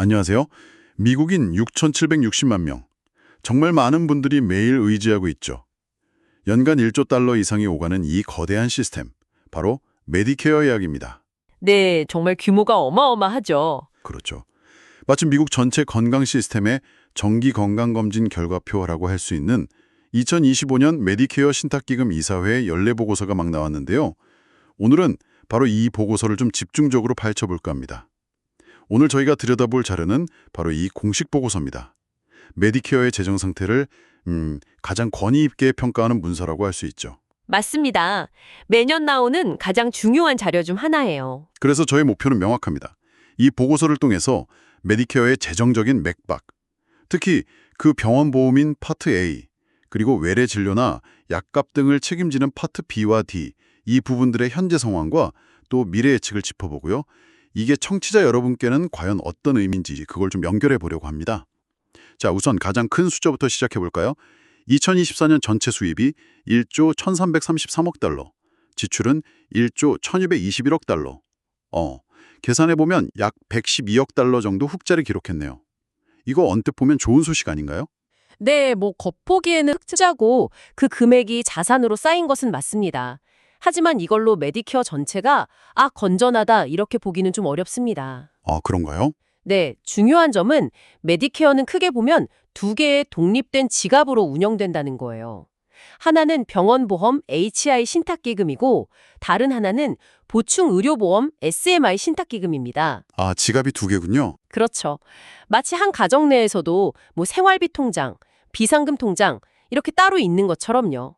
안녕하세요. 미국인 6,760만 명. 정말 많은 분들이 매일 의지하고 있죠. 연간 1조 달러 이상이 오가는 이 거대한 시스템. 바로 메디케어 예약입니다. 네, 정말 규모가 어마어마하죠. 그렇죠. 마치 미국 전체 건강 시스템의 정기 건강검진 결과표라고 할 수 있는 2025년 메디케어 신탁기금 이사회 연례 보고서가 막 나왔는데요. 오늘은 바로 이 보고서를 좀 집중적으로 파헤쳐볼까 합니다. 오늘 저희가 들여다볼 자료는 바로 이 공식 보고서입니다. 메디케어의 재정 상태를 가장 권위 있게 평가하는 문서라고 할 수 있죠. 맞습니다. 매년 나오는 가장 중요한 자료 중 하나예요. 그래서 저의 목표는 명확합니다. 이 보고서를 통해서 메디케어의 재정적인 맥박, 특히 그 병원 보험인 파트 A, 그리고 외래 진료나 약값 등을 책임지는 파트 B와 D, 이 부분들의 현재 상황과 또 미래 예측을 짚어보고요. 이게 청취자 여러분께는 과연 어떤 의미인지 그걸 좀 연결해 보려고 합니다. 자, 우선 가장 큰 숫자부터 시작해 볼까요? 2024년 전체 수입이 1조 1,333억 달러, 지출은 1조 1,221억 달러. 계산해 보면 약 112억 달러 정도 흑자를 기록했네요. 이거 언뜻 보면 좋은 소식 아닌가요? 네, 겉보기에는 흑자고 그 금액이 자산으로 쌓인 것은 맞습니다. 하지만 이걸로 메디케어 전체가 건전하다 이렇게 보기는 좀 어렵습니다. 그런가요? 네, 중요한 점은 메디케어는 크게 보면 두 개의 독립된 지갑으로 운영된다는 거예요. 하나는 병원보험 HI 신탁기금이고 다른 하나는 보충의료보험 SMI 신탁기금입니다. 지갑이 두 개군요. 그렇죠. 마치 한 가정 내에서도 생활비 통장, 비상금 통장 이렇게 따로 있는 것처럼요.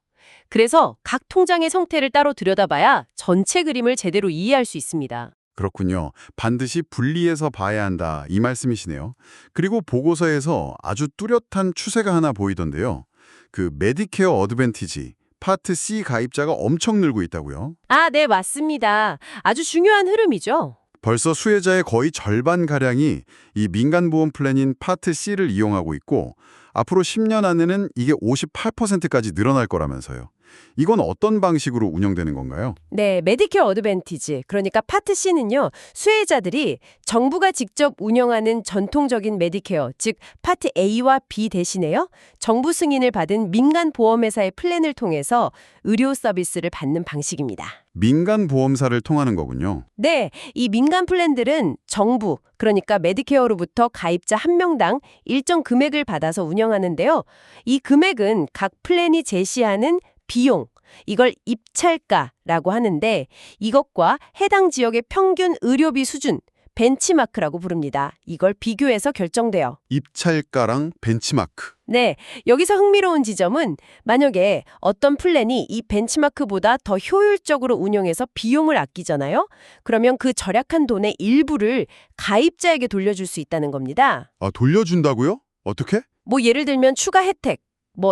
그래서 각 통장의 형태를 따로 들여다봐야 전체 그림을 제대로 이해할 수 있습니다. 그렇군요. 반드시 분리해서 봐야 한다, 이 말씀이시네요. 그리고 보고서에서 아주 뚜렷한 추세가 하나 보이던데요. 그 메디케어 어드밴티지, 파트 C 가입자가 엄청 늘고 있다고요. 네, 맞습니다. 아주 중요한 흐름이죠. 벌써 수혜자의 거의 절반가량이 이 민간보험 플랜인 파트 C를 이용하고 있고 앞으로 10년 안에는 이게 58%까지 늘어날 거라면서요. 이건 어떤 방식으로 운영되는 건가요? 네, 메디케어 어드밴티지, 그러니까 파트 C는요, 수혜자들이 정부가 직접 운영하는 전통적인 메디케어, 즉 파트 A와 B 대신에요, 정부 승인을 받은 민간 보험회사의 플랜을 통해서 의료 서비스를 받는 방식입니다. 민간 보험사를 통하는 거군요. 네, 이 민간 플랜들은 정부, 그러니까 메디케어로부터 가입자 한 명당 일정 금액을 받아서 운영하는데요. 이 금액은 각 플랜이 제시하는 비용, 이걸 입찰가라고 하는데 이것과 해당 지역의 평균 의료비 수준, 벤치마크라고 부릅니다. 이걸 비교해서 결정돼요. 입찰가랑 벤치마크. 네, 여기서 흥미로운 지점은 만약에 어떤 플랜이 이 벤치마크보다 더 효율적으로 운영해서 비용을 아끼잖아요? 그러면 그 절약한 돈의 일부를 가입자에게 돌려줄 수 있다는 겁니다. 돌려준다고요? 어떻게? 예를 들면 추가 혜택,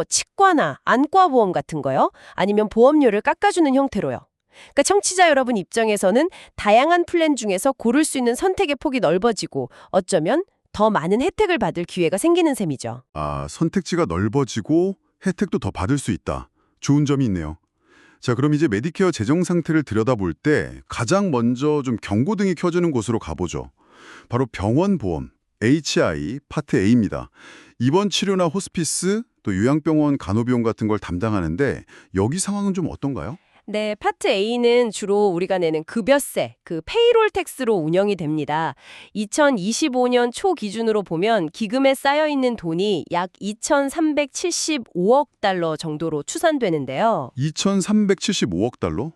치과나 안과 보험 같은 거요. 아니면 보험료를 깎아주는 형태로요. 그러니까 청취자 여러분 입장에서는 다양한 플랜 중에서 고를 수 있는 선택의 폭이 넓어지고 어쩌면 더 많은 혜택을 받을 기회가 생기는 셈이죠. 선택지가 넓어지고 혜택도 더 받을 수 있다. 좋은 점이 있네요. 자, 그럼 이제 메디케어 재정 상태를 들여다볼 때 가장 먼저 좀 경고등이 켜지는 곳으로 가보죠. 바로 병원 보험, HI 파트 A입니다. 입원 치료나 호스피스, 또 요양병원 간호비용 같은 걸 담당하는데 여기 상황은 좀 어떤가요? 네, 파트 A는 주로 우리가 내는 급여세, 페이롤 텍스로 운영이 됩니다. 2025년 초 기준으로 보면 기금에 쌓여 있는 돈이 약 2,375억 달러 정도로 추산되는데요. 2,375억 달러?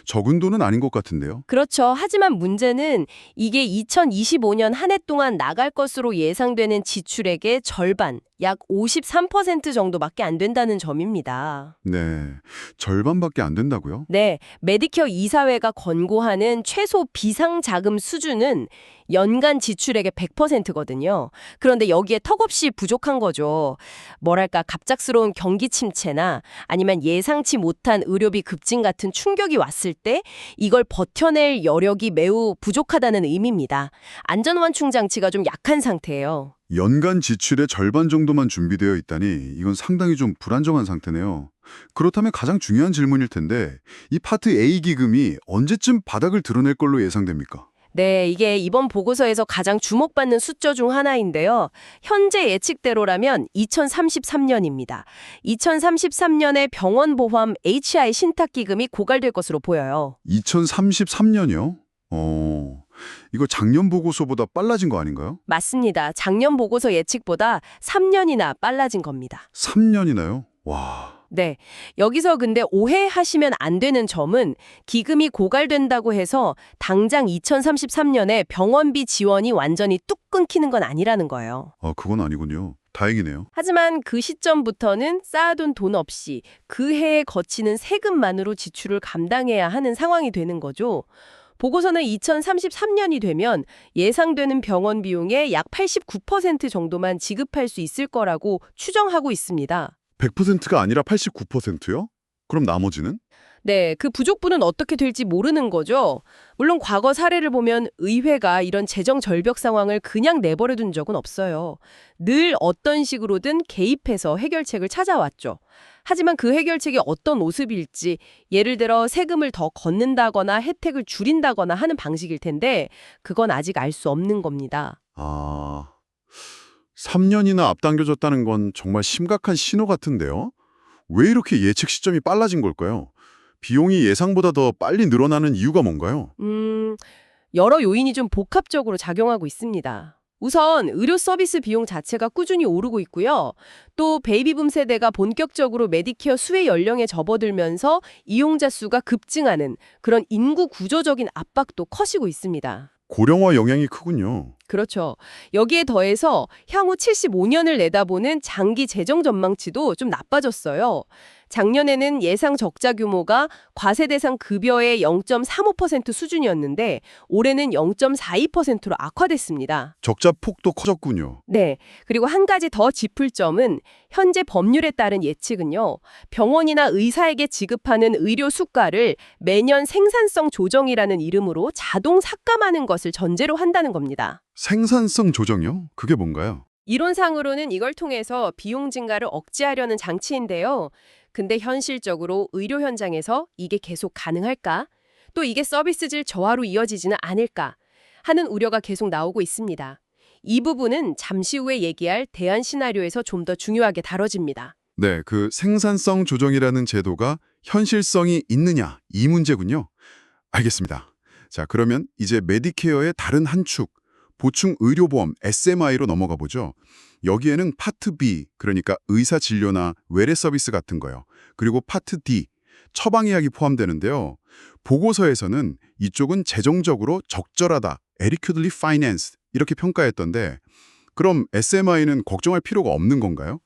적은 돈은 아닌 것 같은데요. 그렇죠. 하지만 문제는 이게 2025년 한 해 동안 나갈 것으로 예상되는 지출액의 절반, 약 53% 정도밖에 안 된다는 점입니다. 네, 절반밖에 안 된다고요? 네, 메디케어 이사회가 권고하는 최소 비상자금 수준은 연간 지출액의 100%거든요. 그런데 여기에 턱없이 부족한 거죠. 뭐랄까 갑작스러운 경기 침체나 아니면 예상치 못한 의료비 급증 같은 충격이 왔을 때 이걸 버텨낼 여력이 매우 부족하다는 의미입니다. 안전완충 장치가 좀 약한 상태예요. 연간 지출의 절반 정도만 준비되어 있다니 이건 상당히 좀 불안정한 상태네요. 그렇다면 가장 중요한 질문일 텐데 이 파트 A 기금이 언제쯤 바닥을 드러낼 걸로 예상됩니까? 네, 이게 이번 보고서에서 가장 주목받는 숫자 중 하나인데요. 현재 예측대로라면 2033년입니다. 2033년에 병원 보험 HI 신탁 기금이 고갈될 것으로 보여요. 2033년이요? 이거 작년 보고서보다 빨라진 거 아닌가요? 맞습니다. 작년 보고서 예측보다 3년이나 빨라진 겁니다. 3년이나요? 와. 네. 여기서 근데 오해하시면 안 되는 점은 기금이 고갈된다고 해서 당장 2033년에 병원비 지원이 완전히 뚝 끊기는 건 아니라는 거예요. 그건 아니군요. 다행이네요. 하지만 그 시점부터는 쌓아둔 돈 없이 그 해에 거치는 세금만으로 지출을 감당해야 하는 상황이 되는 거죠. 보고서는 2033년이 되면 예상되는 병원 비용의 약 89% 정도만 지급할 수 있을 거라고 추정하고 있습니다. 100%가 아니라 89%요? 그럼 나머지는? 네, 그 부족분은 어떻게 될지 모르는 거죠. 물론 과거 사례를 보면 의회가 이런 재정 절벽 상황을 그냥 내버려둔 적은 없어요. 늘 어떤 식으로든 개입해서 해결책을 찾아왔죠. 하지만 그 해결책이 어떤 모습일지, 예를 들어 세금을 더 걷는다거나 혜택을 줄인다거나 하는 방식일 텐데 그건 아직 알 수 없는 겁니다. 3년이나 앞당겨졌다는 건 정말 심각한 신호 같은데요? 왜 이렇게 예측 시점이 빨라진 걸까요? 비용이 예상보다 더 빨리 늘어나는 이유가 뭔가요? 여러 요인이 좀 복합적으로 작용하고 있습니다. 우선 의료 서비스 비용 자체가 꾸준히 오르고 있고요. 또 베이비붐 세대가 본격적으로 메디케어 수혜 연령에 접어들면서 이용자 수가 급증하는 그런 인구 구조적인 압박도 커지고 있습니다. 고령화 영향이 크군요. 그렇죠. 여기에 더해서 향후 75년을 내다보는 장기 재정 전망치도 좀 나빠졌어요. 작년에는 예상 적자 규모가 과세 대상 급여의 0.35% 수준이었는데 올해는 0.42%로 악화됐습니다. 적자 폭도 커졌군요. 네. 그리고 한 가지 더 짚을 점은 현재 법률에 따른 예측은요. 병원이나 의사에게 지급하는 의료 수가를 매년 생산성 조정이라는 이름으로 자동 삭감하는 것을 전제로 한다는 겁니다. 생산성 조정이요? 그게 뭔가요? 이론상으로는 이걸 통해서 비용 증가를 억제하려는 장치인데요. 근데 현실적으로 의료 현장에서 이게 계속 가능할까? 또 이게 서비스질 저하로 이어지지는 않을까? 하는 우려가 계속 나오고 있습니다. 이 부분은 잠시 후에 얘기할 대안 시나리오에서 좀 더 중요하게 다뤄집니다. 네, 그 생산성 조정이라는 제도가 현실성이 있느냐, 이 문제군요. 알겠습니다. 자, 그러면 이제 메디케어의 다른 한 축, 보충 의료보험 SMI로 넘어가 보죠. 여기에는 파트 B, 그러니까 의사 진료나 외래 서비스 같은 거요. 그리고 파트 D, 처방의학이 포함되는데요. 보고서에서는 이쪽은 재정적으로 적절하다, adequately financed 이렇게 평가했던데 그럼 SMI는 걱정할 필요가 없는 건가요?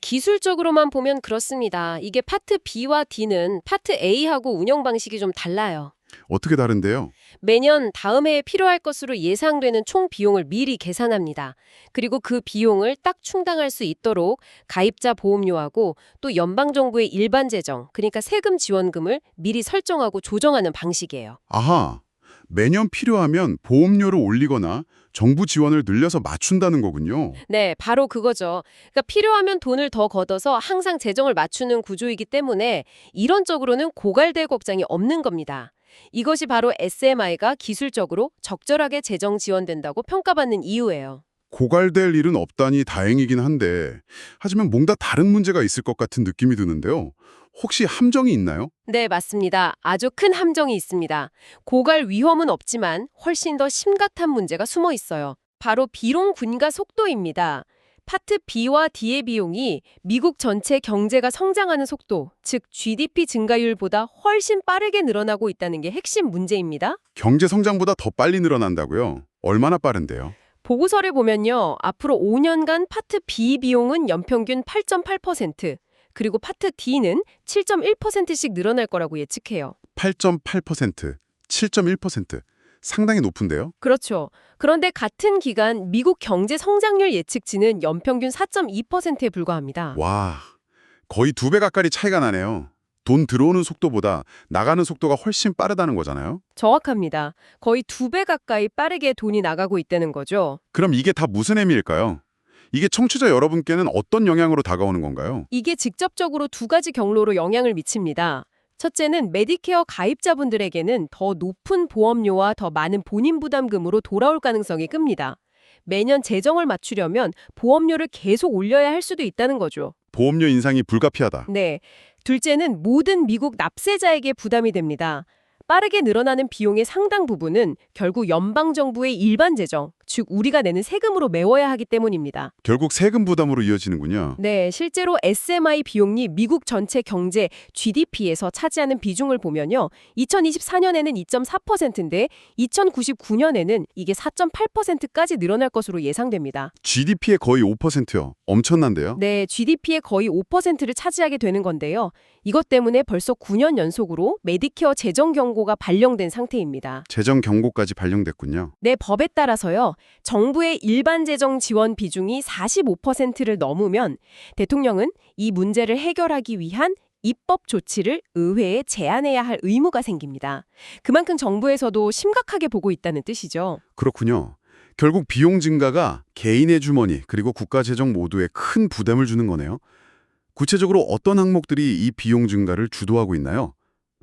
기술적으로만 보면 그렇습니다. 이게 파트 B와 D는 파트 A하고 운영 방식이 좀 달라요. 어떻게 다른데요? 매년 다음 해에 필요할 것으로 예상되는 총 비용을 미리 계산합니다. 그리고 그 비용을 딱 충당할 수 있도록 가입자 보험료하고 또 연방정부의 일반 재정, 그러니까 세금 지원금을 미리 설정하고 조정하는 방식이에요. 아하, 매년 필요하면 보험료를 올리거나 정부 지원을 늘려서 맞춘다는 거군요. 네, 바로 그거죠. 그러니까 필요하면 돈을 더 걷어서 항상 재정을 맞추는 구조이기 때문에 이론적으로는 고갈될 걱정이 없는 겁니다. 이것이 바로 SMI가 기술적으로 적절하게 재정 지원된다고 평가받는 이유예요. 고갈될 일은 없다니 다행이긴 한데 하지만 뭔가 다른 문제가 있을 것 같은 느낌이 드는데요. 혹시 함정이 있나요? 네, 맞습니다. 아주 큰 함정이 있습니다. 고갈 위험은 없지만 훨씬 더 심각한 문제가 숨어 있어요. 바로 비용 분가 속도입니다. 파트 B와 D의 비용이 미국 전체 경제가 성장하는 속도, 즉 GDP 증가율보다 훨씬 빠르게 늘어나고 있다는 게 핵심 문제입니다. 경제 성장보다 더 빨리 늘어난다고요? 얼마나 빠른데요? 보고서를 보면요. 앞으로 5년간 파트 B 비용은 연평균 8.8%, 그리고 파트 D는 7.1%씩 늘어날 거라고 예측해요. 8.8%, 7.1%. 상당히 높은데요? 그렇죠. 그런데 같은 기간 미국 경제 성장률 예측치는 연평균 4.2%에 불과합니다. 와, 거의 2배 가까이 차이가 나네요. 돈 들어오는 속도보다 나가는 속도가 훨씬 빠르다는 거잖아요? 정확합니다. 거의 2배 가까이 빠르게 돈이 나가고 있다는 거죠. 그럼 이게 다 무슨 의미일까요? 이게 청취자 여러분께는 어떤 영향으로 다가오는 건가요? 이게 직접적으로 두 가지 경로로 영향을 미칩니다. 첫째는 메디케어 가입자분들에게는 더 높은 보험료와 더 많은 본인 부담금으로 돌아올 가능성이 큽니다. 매년 재정을 맞추려면 보험료를 계속 올려야 할 수도 있다는 거죠. 보험료 인상이 불가피하다. 네. 둘째는 모든 미국 납세자에게 부담이 됩니다. 빠르게 늘어나는 비용의 상당 부분은 결국 연방정부의 일반 재정, 즉 우리가 내는 세금으로 메워야 하기 때문입니다. 결국 세금 부담으로 이어지는군요. 네, 실제로 SMI 비용이 미국 전체 경제 GDP에서 차지하는 비중을 보면요. 2024년에는 2.4%인데 2099년에는 이게 4.8%까지 늘어날 것으로 예상됩니다. GDP의 거의 5%요. 엄청난데요? 네, GDP의 거의 5%를 차지하게 되는 건데요. 이것 때문에 벌써 9년 연속으로 메디케어 재정 경고가 발령된 상태입니다. 재정 경고까지 발령됐군요. 네, 법에 따라서요. 정부의 일반 재정 지원 비중이 45%를 넘으면 대통령은 이 문제를 해결하기 위한 입법 조치를 의회에 제안해야 할 의무가 생깁니다. 그만큼 정부에서도 심각하게 보고 있다는 뜻이죠. 그렇군요. 결국 비용 증가가 개인의 주머니 그리고 국가 재정 모두에 큰 부담을 주는 거네요. 구체적으로 어떤 항목들이 이 비용 증가를 주도하고 있나요?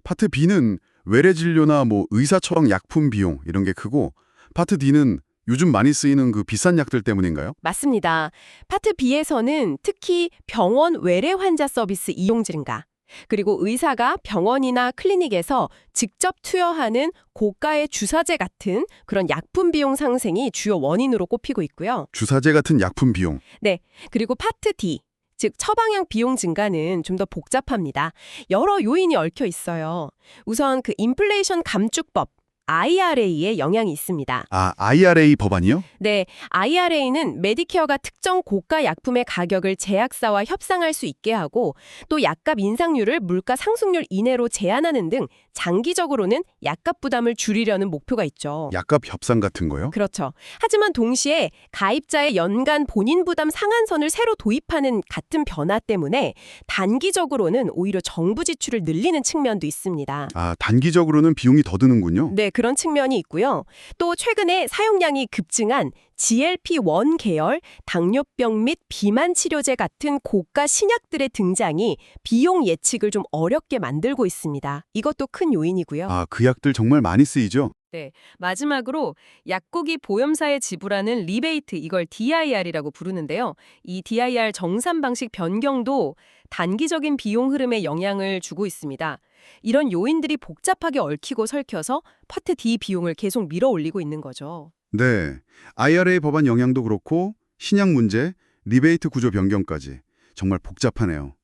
파트 B는 외래 진료나 의사 처방 약품 비용 이런 게 크고 파트 D는 요즘 많이 쓰이는 그 비싼 약들 때문인가요? 맞습니다. 파트 B에서는 특히 병원 외래 환자 서비스 이용 증가, 그리고 의사가 병원이나 클리닉에서 직접 투여하는 고가의 주사제 같은 그런 약품 비용 상승이 주요 원인으로 꼽히고 있고요. 주사제 같은 약품 비용. 네, 그리고 파트 D, 즉 처방약 비용 증가는 좀 더 복잡합니다. 여러 요인이 얽혀 있어요. 우선 그 인플레이션 감축법, IRA에 영향이 있습니다. 아, IRA 법안이요? 네, IRA는 메디케어가 특정 고가 약품의 가격을 제약사와 협상할 수 있게 하고 또 약값 인상률을 물가 상승률 이내로 제한하는 등 장기적으로는 약값 부담을 줄이려는 목표가 있죠. 약값 협상 같은 거요? 그렇죠. 하지만 동시에 가입자의 연간 본인 부담 상한선을 새로 도입하는 같은 변화 때문에 단기적으로는 오히려 정부 지출을 늘리는 측면도 있습니다. 아, 단기적으로는 비용이 더 드는군요. 네, 그런 측면이 있고요. 또 최근에 사용량이 급증한 GLP-1 계열 당뇨병 및 비만 치료제 같은 고가 신약들의 등장이 비용 예측을 좀 어렵게 만들고 있습니다. 이것도 큰 요인이고요. 아, 그 약들 정말 많이 쓰이죠? 네, 마지막으로 약국이 보험사에 지불하는 리베이트, 이걸 DIR이라고 부르는데요. 이 DIR 정산 방식 변경도 단기적인 비용 흐름에 영향을 주고 있습니다. 이런 요인들이 복잡하게 얽히고 설켜서 파트 D 비용을 계속 밀어 올리고 있는 거죠. 네. IRA 법안 영향도 그렇고 신약 문제, 리베이트 구조 변경까지 정말 복잡하네요.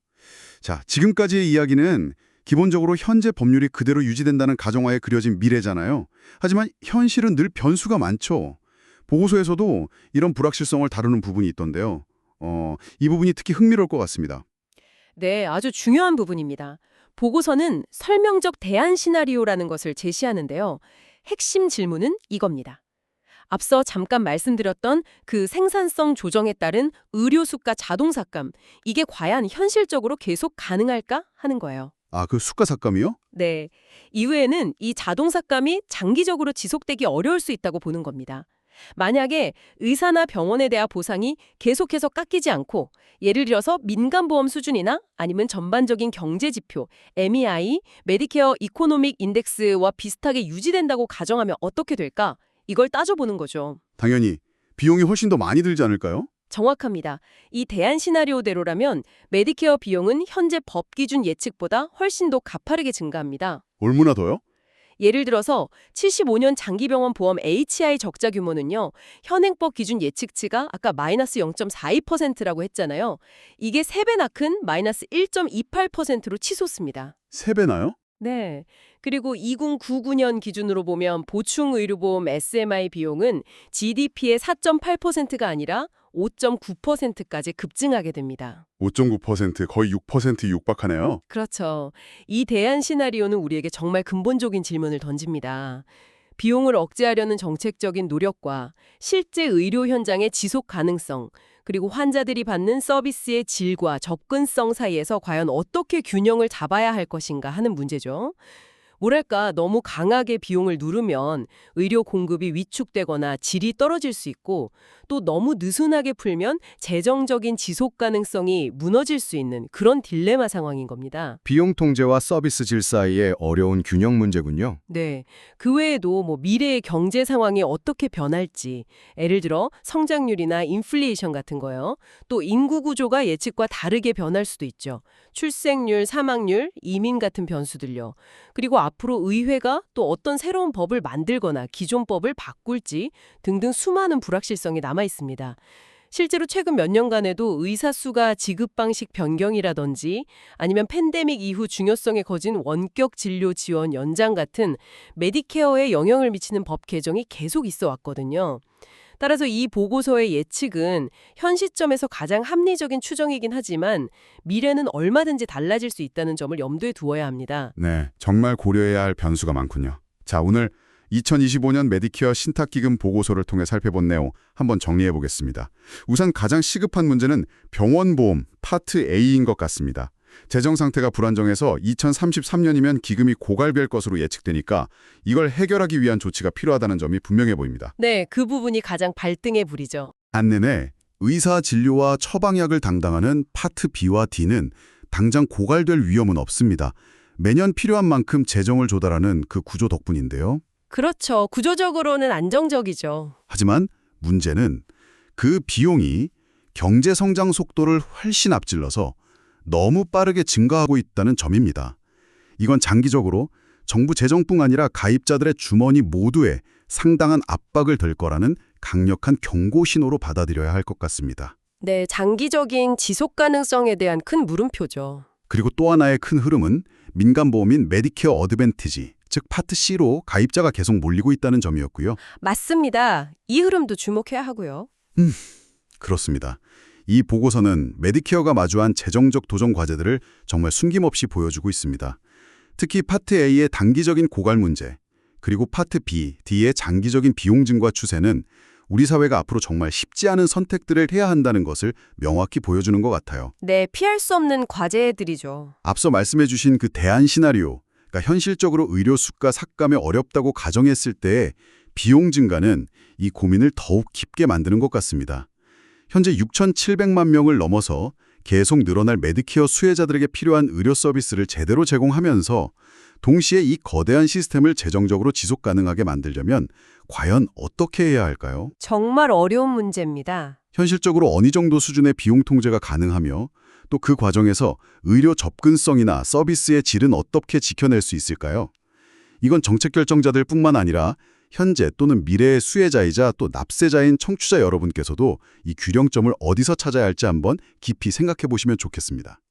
자, 지금까지의 이야기는 기본적으로 현재 법률이 그대로 유지된다는 가정하에 그려진 미래잖아요. 하지만 현실은 늘 변수가 많죠. 보고서에서도 이런 불확실성을 다루는 부분이 있던데요. 이 부분이 특히 흥미로울 것 같습니다. 네, 아주 중요한 부분입니다. 보고서는 설명적 대안 시나리오라는 것을 제시하는데요. 핵심 질문은 이겁니다. 앞서 잠깐 말씀드렸던 그 생산성 조정에 따른 의료 수가 자동 삭감, 이게 과연 현실적으로 계속 가능할까 하는 거예요. 아, 그 수가 삭감이요? 네. 이후에는 이 자동 삭감이 장기적으로 지속되기 어려울 수 있다고 보는 겁니다. 만약에 의사나 병원에 대한 보상이 계속해서 깎이지 않고 예를 들어서 민간보험 수준이나 아니면 전반적인 경제지표, MEI, 메디케어 이코노믹 인덱스와 비슷하게 유지된다고 가정하면 어떻게 될까? 이걸 따져보는 거죠. 당연히 비용이 훨씬 더 많이 들지 않을까요? 정확합니다. 이 대안 시나리오대로라면 메디케어 비용은 현재 법 기준 예측보다 훨씬 더 가파르게 증가합니다. 얼마나 더요? 예를 들어서 75년 장기병원 보험 HI 적자 규모는요. 현행법 기준 예측치가 아까 마이너스 0.42%라고 했잖아요. 이게 3배나 큰 마이너스 1.28%로 치솟습니다. 3배나요? 네. 그리고 2099년 기준으로 보면 보충의료보험 SMI 비용은 GDP의 4.8%가 아니라 5.9%까지 급증하게 됩니다. 5.9% 거의 6% 육박하네요. 그렇죠. 이 대안 시나리오는 우리에게 정말 근본적인 질문을 던집니다. 비용을 억제하려는 정책적인 노력과 실제 의료 현장의 지속 가능성, 그리고 환자들이 받는 서비스의 질과 접근성 사이에서 과연 어떻게 균형을 잡아야 할 것인가 하는 문제죠. 뭐랄까, 너무 강하게 비용을 누르면 의료 공급이 위축되거나 질이 떨어질 수 있고, 또 너무 느슨하게 풀면 재정적인 지속 가능성이 무너질 수 있는 그런 딜레마 상황인 겁니다. 비용 통제와 서비스 질 사이의 어려운 균형 문제군요. 네. 그 외에도 미래의 경제 상황이 어떻게 변할지, 예를 들어 성장률이나 인플레이션 같은 거요. 또 인구 구조가 예측과 다르게 변할 수도 있죠. 출생률, 사망률, 이민 같은 변수들요. 그리고 앞으로 의회가 또 어떤 새로운 법을 만들거나 기존 법을 바꿀지 등등 수많은 불확실성이 남아 있습니다. 실제로 최근 몇 년간에도 의사 수가 지급 방식 변경이라든지 아니면 팬데믹 이후 중요성에 커진 원격 진료 지원 연장 같은 메디케어에 영향을 미치는 법 개정이 계속 있어 왔거든요. 따라서 이 보고서의 예측은 현 시점에서 가장 합리적인 추정이긴 하지만 미래는 얼마든지 달라질 수 있다는 점을 염두에 두어야 합니다. 네, 정말 고려해야 할 변수가 많군요. 자, 오늘 2025년 메디케어 신탁기금 보고서를 통해 살펴본 내용 한번 정리해 보겠습니다. 우선 가장 시급한 문제는 병원보험 파트 A인 것 같습니다. 재정 상태가 불안정해서 2033년이면 기금이 고갈될 것으로 예측되니까 이걸 해결하기 위한 조치가 필요하다는 점이 분명해 보입니다. 네, 그 부분이 가장 발등의 불이죠. 반면에 의사 진료와 처방약을 담당하는 파트 B와 D는 당장 고갈될 위험은 없습니다. 매년 필요한 만큼 재정을 조달하는 그 구조 덕분인데요. 그렇죠. 구조적으로는 안정적이죠. 하지만 문제는 그 비용이 경제 성장 속도를 훨씬 앞질러서 너무 빠르게 증가하고 있다는 점입니다. 이건 장기적으로 정부 재정뿐 아니라 가입자들의 주머니 모두에 상당한 압박을 들 거라는 강력한 경고 신호로 받아들여야 할 것 같습니다. 네, 장기적인 지속 가능성에 대한 큰 물음표죠. 그리고 또 하나의 큰 흐름은 민간보험인 메디케어 어드밴티지, 즉 파트 C로 가입자가 계속 몰리고 있다는 점이었고요. 맞습니다. 이 흐름도 주목해야 하고요. 그렇습니다. 이 보고서는 메디케어가 마주한 재정적 도전 과제들을 정말 숨김없이 보여주고 있습니다. 특히 파트 A의 단기적인 고갈 문제, 그리고 파트 B, D의 장기적인 비용 증가 추세는 우리 사회가 앞으로 정말 쉽지 않은 선택들을 해야 한다는 것을 명확히 보여주는 것 같아요. 네, 피할 수 없는 과제들이죠. 앞서 말씀해 주신 그 대안 시나리오, 그러니까 현실적으로 의료 수가 삭감이 어렵다고 가정했을 때 비용 증가는 이 고민을 더욱 깊게 만드는 것 같습니다. 현재 6,700만 명을 넘어서 계속 늘어날 메디케어 수혜자들에게 필요한 의료 서비스를 제대로 제공하면서 동시에 이 거대한 시스템을 재정적으로 지속 가능하게 만들려면 과연 어떻게 해야 할까요? 정말 어려운 문제입니다. 현실적으로 어느 정도 수준의 비용 통제가 가능하며 또 그 과정에서 의료 접근성이나 서비스의 질은 어떻게 지켜낼 수 있을까요? 이건 정책 결정자들 뿐만 아니라 현재 또는 미래의 수혜자이자 또 납세자인 청취자 여러분께서도 이 균형점을 어디서 찾아야 할지 한번 깊이 생각해 보시면 좋겠습니다.